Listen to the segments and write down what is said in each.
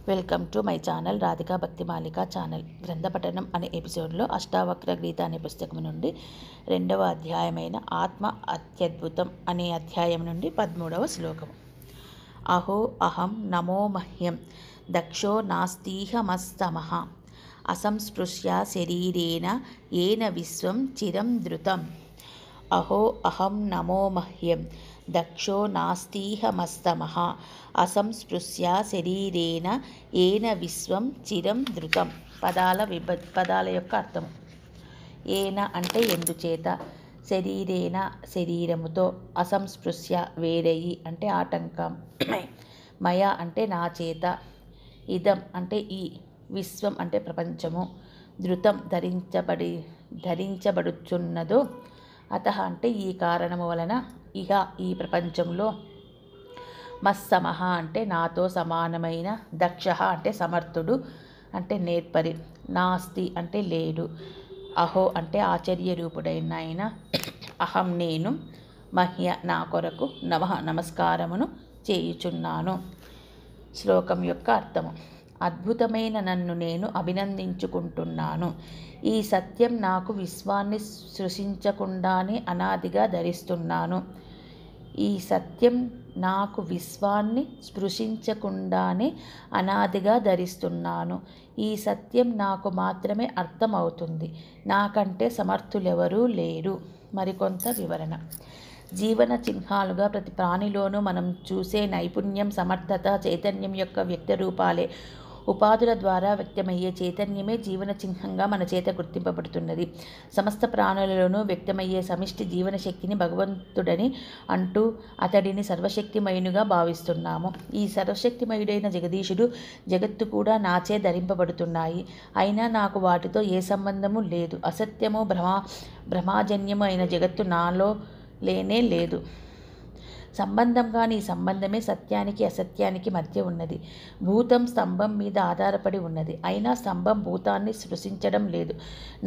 Welcome to my channel Radhika భక్తి మాలిక channel. గ్రంథపఠనం అనే ఎపిసోడ్లో అష్టావక్ర గీత అనే పుస్తకం నుండి 2వ అధ్యాయమైన ఆత్మ అత్యద్భుతం అనే అధ్యాయం నుండి 13వ శ్లోకం. అహో అహం నమో మహ్యం దక్షో నాస్తీహమస్తమః అసంస్పృశ్య శరీరేణ ఏన విశ్వం చిరం ధృతం. అహో అహం నమో మహ్యం దక్షో నాస్తీహమస్తమః అసంస్పృశ్య శరీరేణ ఏన విశ్వం చిరం ధృతం. పదాల యొక్క అర్థం. ఏన అంటే ఎందుచేత, శరీరేణ శరీరముతో, అసంస్పృశ్య వేరయి అంటే ఆటంకం, మయ అంటే నా చేత, ఇదం అంటే ఈ, విశ్వం అంటే ప్రపంచము, ధృతం ధరించబడుచున్నదో, అతః అంటే ఈ కారణము వలన, ఇహ ఈ ప్రపంచంలో, మస్సమః అంటే నాతో సమానమైన, దక్షః అంటే సమర్థుడు అంటే నేర్పరి, నాస్తి అంటే లేడు, అహో అంటే ఆశ్చర్య రూపుడైన ఆయన, అహం నేను, మహ్య నా కొరకు, నమః నమస్కారమును చేయుచున్నాను. శ్లోకం యొక్క అర్థము. అద్భుతమైన నన్ను నేను అభినందించుకుంటున్నాను. ఈ సత్యం నాకు విశ్వాన్ని సృష్టించకుండానే అనాదిగా ధరిస్తున్నాను. ఈ సత్యం నాకు విశ్వాన్ని స్పృశించకుండానే అనాదిగా ధరిస్తున్నాను. ఈ సత్యం నాకు మాత్రమే అర్థమవుతుంది. నాకంటే సమర్థులెవరూ లేరు. మరికొంత వివరణ. జీవన చిహ్నాలుగా ప్రతి ప్రాణిలోనూ మనం చూసే నైపుణ్యం, సమర్థత, చైతన్యం యొక్క వ్యక్త రూపాలే. ఉపాధుల ద్వారా వ్యక్తమయ్యే చైతన్యమే జీవన చిహ్నంగా మన చేత గుర్తింపబడుతున్నది. సమస్త ప్రాణులలోనూ వ్యక్తమయ్యే సమిష్టి జీవన శక్తిని భగవంతుడని అంటూ అతడిని సర్వశక్తిమయునిగా భావిస్తున్నాము. ఈ సర్వశక్తిమయుడైన జగదీశుడు, జగత్తు కూడా నాచే ధరింపబడుతున్నాయి. అయినా నాకు వాటితో ఏ సంబంధము లేదు. అసత్యము, భ్రమాజన్యము అయిన జగత్తు నాలో లేనే లేదు. సంబంధం కాని ఈ సంబంధమే సత్యానికి అసత్యానికి మధ్య ఉన్నది. భూతం స్తంభం మీద ఆధారపడి ఉన్నది. అయినా స్తంభం భూతాన్ని సృష్టించడం లేదు.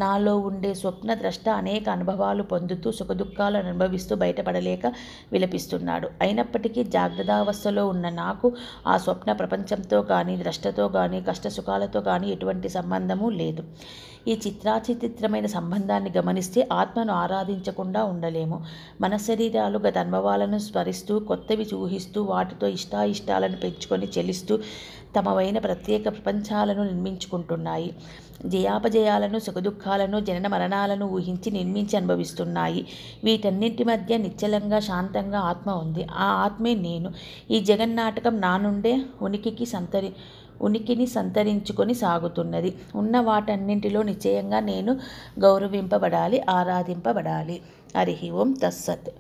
నాలో ఉండే స్వప్న ద్రష్ట అనేక అనుభవాలు పొందుతూ సుఖదుఖాలను అనుభవిస్తూ బయటపడలేక విలపిస్తున్నాడు. అయినప్పటికీ జాగ్రత్తావస్థలో ఉన్న నాకు ఆ స్వప్న ప్రపంచంతో కానీ, ద్రష్టతో కానీ, కష్టసుఖాలతో కానీ ఎటువంటి సంబంధము లేదు. ఈ చిత్రాచిత్రమైన సంబంధాన్ని గమనిస్తే ఆత్మను ఆరాధించకుండా ఉండలేము. మన శరీరాలు గత అనుభవాలను స్మరిస్తూ, కొత్తవి ఊహిస్తూ, వాటితో ఇష్టాయిష్టాలను పెంచుకొని చెలిస్తూ తమవైన ప్రత్యేక ప్రపంచాలను నిర్మించుకుంటున్నాయి. జయాపజయాలను, సుఖదుఖాలను, జనన మరణాలను ఊహించి నిర్మించి అనుభవిస్తున్నాయి. వీటన్నింటి మధ్య నిశ్చలంగా, శాంతంగా ఆత్మ ఉంది. ఆ ఆత్మే నేను. ఈ జగన్నాటకం నా నుండే ఉనికిని సంతరించుకొని సాగుతున్నది. ఉన్న వాటన్నింటిలో నిశ్చయంగా నేను గౌరవింపబడాలి, ఆరాధింపబడాలి. హరి ఓం తస్సత్.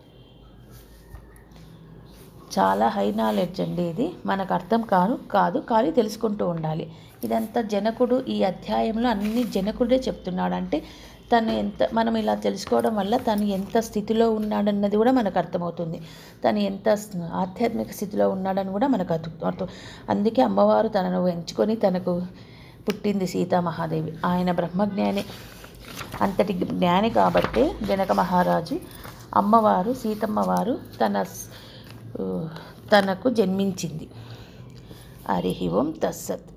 చాలా హై నాలెడ్జ్ అండి ఇది. మనకు అర్థం కాదు కానీ తెలుసుకుంటూ ఉండాలి. ఇదంతా జనకుడు ఈ అధ్యాయంలో అన్ని జనకుడే చెప్తున్నాడు. అంటే తను మనం ఇలా తెలుసుకోవడం వల్ల తను ఎంత స్థితిలో ఉన్నాడన్నది కూడా మనకు అర్థమవుతుంది. తను ఎంత ఆధ్యాత్మిక స్థితిలో ఉన్నాడని కూడా మనకు అర్థం. అందుకే అమ్మవారు తనను ఎంచుకొని తనకు పుట్టింది సీతామహాదేవి. ఆయన బ్రహ్మజ్ఞాని, అంతటి జ్ఞాని కాబట్టే జనక మహారాజు అమ్మవారు సీతమ్మవారు తనకు జన్మించింది. హరి ఓం తస్సత్.